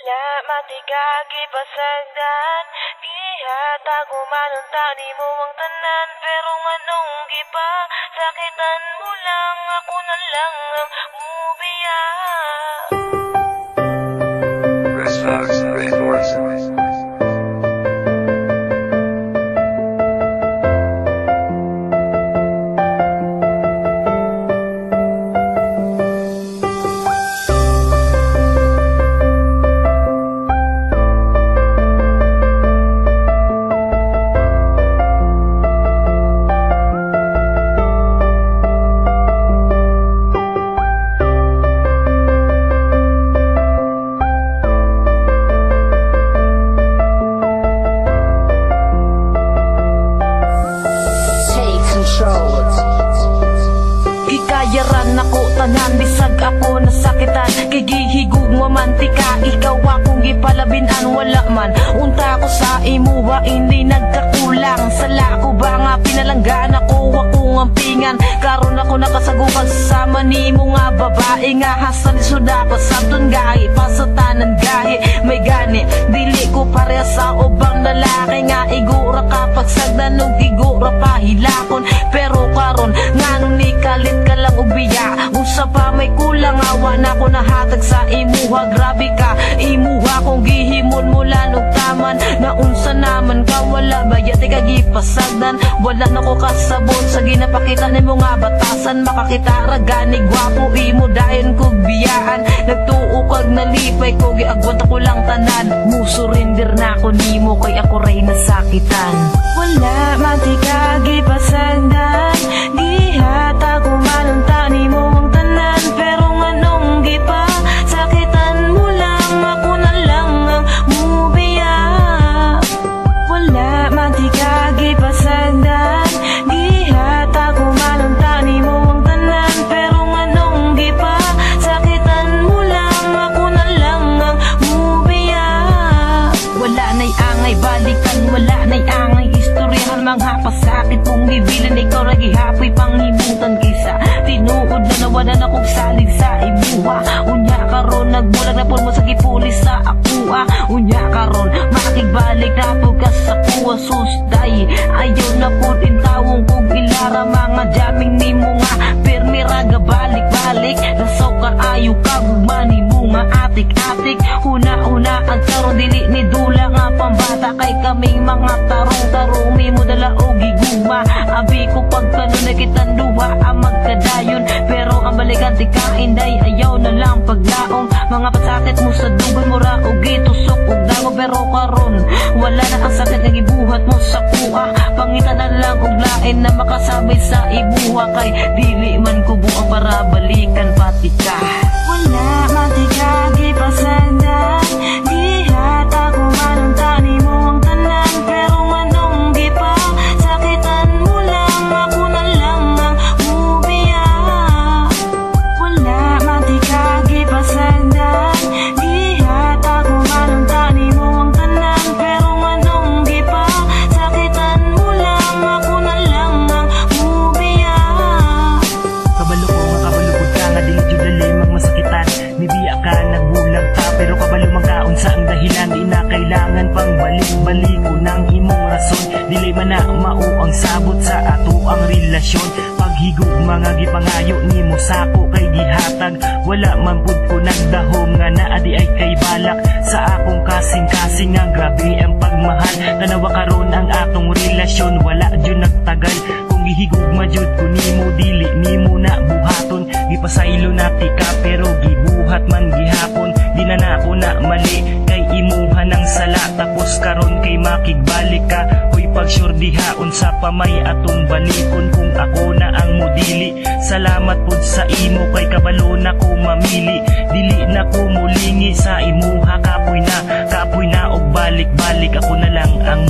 Wala matigagi pasagdan, gihatag umanunta ni mo ang tanan. Pero nganong gipa, sakitan mo lang, ako na lang ang mubiya. Chris Fox Records. Gikayaran ako tanan, bisag ako nasakitan. Kigihigug mamantika, ikaw akong gipalabinan. Wala man, unta ko sa imuha, hindi nagkakulang. Sala ko ba nga pinalanggan ako, akong ampingan. Karon ako nakasagukan sa ni mo nga babae. Nga hasan isuda pa sa ton gahi, pasatanan gahi. May gani, dili ko pareha sa ubang lalaki. Nga igura kapag sagdan og igura pahilakon. Pero karon, nganong ni kalit ka lang ubiya. Usa pa may kulang, awa na ko nahatag sa imuha. Grabe ka, imuha kong gihimon mula og taman. Naunsa naman ka, wala bayati ka gipasagdan. Wala na ko kasabot sa ginapakita ni mo nga batasan. Makakita ragani gwapo, imo dayon kog biyaan. Nagtuo kag nalipay ko, giagwanta ko lang tanan. Musurindir na ko nimo, kay ako ray nasakitan. Wala matigagi pasagdan, gihatag umanunta ni mo ang tanan. Pero nganong gipa, sakitan mo lang, ako na lang ang mubiya. Wala matigagi pasagdan, gihatag umanunta ni mo ang tanan. Pero nganong gipa, sakitan mo lang, ako na lang ang mubiya. Wala na'y angay balikan, wala na'y angay istoryahan. Mga pasakit mong gibilan, ikaw ra gihapoy panghimutan. Kisa tinuod na nawalan akong salig sa imuha. Unya karon nagbulag na po mo sa gipulis sa akua. Unya karon makigbalik na po ka sa kuwa. Susday ayaw na po din tawong kong ilara. Mga jaming nimo nga pirmi raga balik-balik. Lasaw ka ayaw ka gumani mo nga atik-atik. Una-una ang karon dili ni dula nga pambata. Kay kaming mga tarong-tarong mo dala o giguma. Abi ko pagkano na kitang duha ang magkadayon. Pero ang balikan ti kainday ayaw na lang paglaong. Mga pasakit mo sa dugay mo ra o gitusok o dango. Pero karon wala na ang sakit nga gibuhat mo sa kuha. Pangita na lang og lain na makasabay sa ibuha. Kay dili man ko buang para balikan pati ka. Wala matigagi pasagdan, gihatag umanunta ni mo ang tanan. Pero nganong gipa, sakitan mo lang, ako na lang ang mubiya. Wala matigagi pasagdan, gihatag umanunta ni mo ang tanan. Pero nganong gipa, sakitan mo lang, ako na lang ang mubiya. Kabalo ko nga kabalukod ka nga dili jud limang masakitan. Nibiya ka nagbulag ta, pero kabalo magkaon sa ang dahilan. Di na kailangan pang balik-baliko ng imong rason. Dili man na mao ang sabot sa ato ang relasyon. Paghigog mga gipangayo nimo sako kay gihatag. Wala man pud ko nagdahom nga naa di ay kay balak. Sa akong kasing-kasing nga grabe ang pagmahal. Tanawa karon ang atong relasyon, wala jud nagtagal. Kung gihigugma jud ko nimo, dili nimo na buhaton. Gipasaylo na tika pero gibuhat man gihapon. Di na ako na mali kay imuha ng sala. Tapos karon kay makigbalik ka. Hoy pagsurdihaon sa pamay atong balikon. Kung ako na ang mudili, salamat pud sa imo kay kabalo na ko mamili. Dili na ko mulingi sa imuha. Kapoy na og balik-balik, ako na lang ang